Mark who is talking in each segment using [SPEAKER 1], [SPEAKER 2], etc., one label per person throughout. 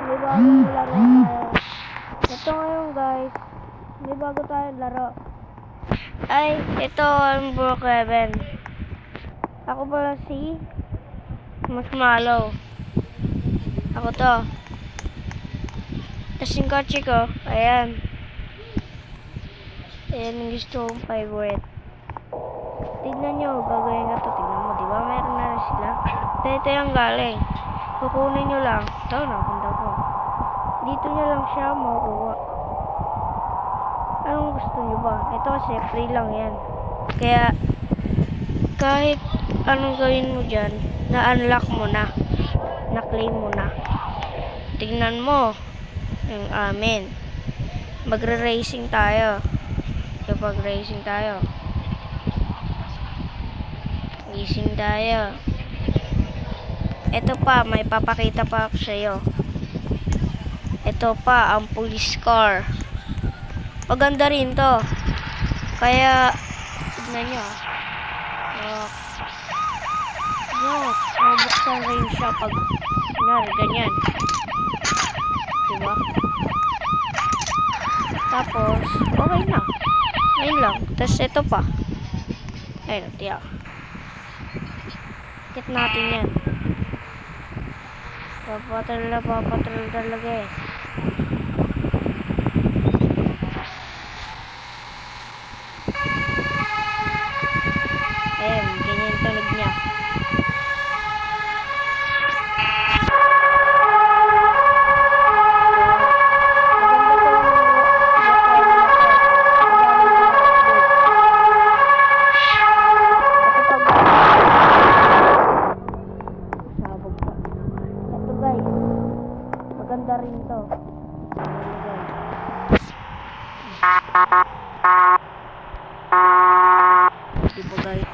[SPEAKER 1] may bagong laro tayo. Ito ngayon guys, may bago tayong laro. Ay, ito ang Brookhaven. Ako pala si Marshmallow. Ako to. Tapos yung kotse ko, ayan. Ayan yung gusto kong favorite. Tignan nyo, gagawin nga to. Tignan mo, diba? Meron na rin sila. Ito yung galing. Kukunin nyo lang. Ito, napunta ko. Dito nyo lang siya makukuha. Anong gusto nyo ba? Ito kasi free lang yan. Kaya, kahit anong gawin mo dyan, na-unlock mo na. Na-claim mo na. Tignan mo yung amin. Magre-racing tayo. Kapag racing tayo. Racing tayo. Ito pa, may papakita pa ako sa'yo. Ito pa, ang police car. Maganda rin to. Kaya, tignan nyo. Mabuksan rin siya pag, ganyan. Diba? Tapos, okay na. Ayun lang. Tapos, ito pa. Ayun, tiyak. Kit natin yan. Papatrol talaga eh. Ayun, ganyan tunog niya. Maganda rin to. Diba guys?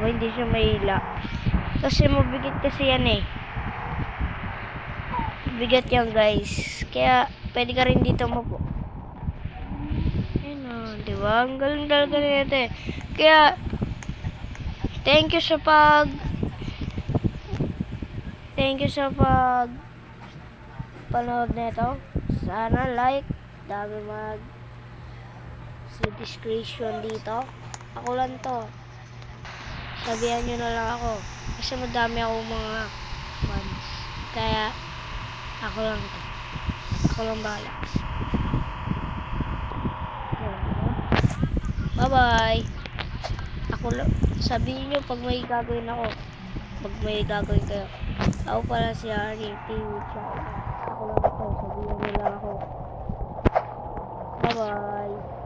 [SPEAKER 1] Hindi siya mahila. Kasi mabigat kasi yan eh. Bigat yan guys. Kaya pwede ka rin dito mo po. Ayun o. Diba? Ang galing talaga nito eh. Kaya thank you sa panood nito. Sana like. Dami sa description dito. Ako lang to. Sabihan nyo na lang ako. Kasi madami akong mga fans. Kaya, ako lang to. Ako lang bahala. Bye-bye! Sabihin nyo pag may gagawin ako. Pag may gagawin kayo. Ako pala si Harry TV Channel. Ako lang to. Sabihan nyo lang ako. Bye-bye!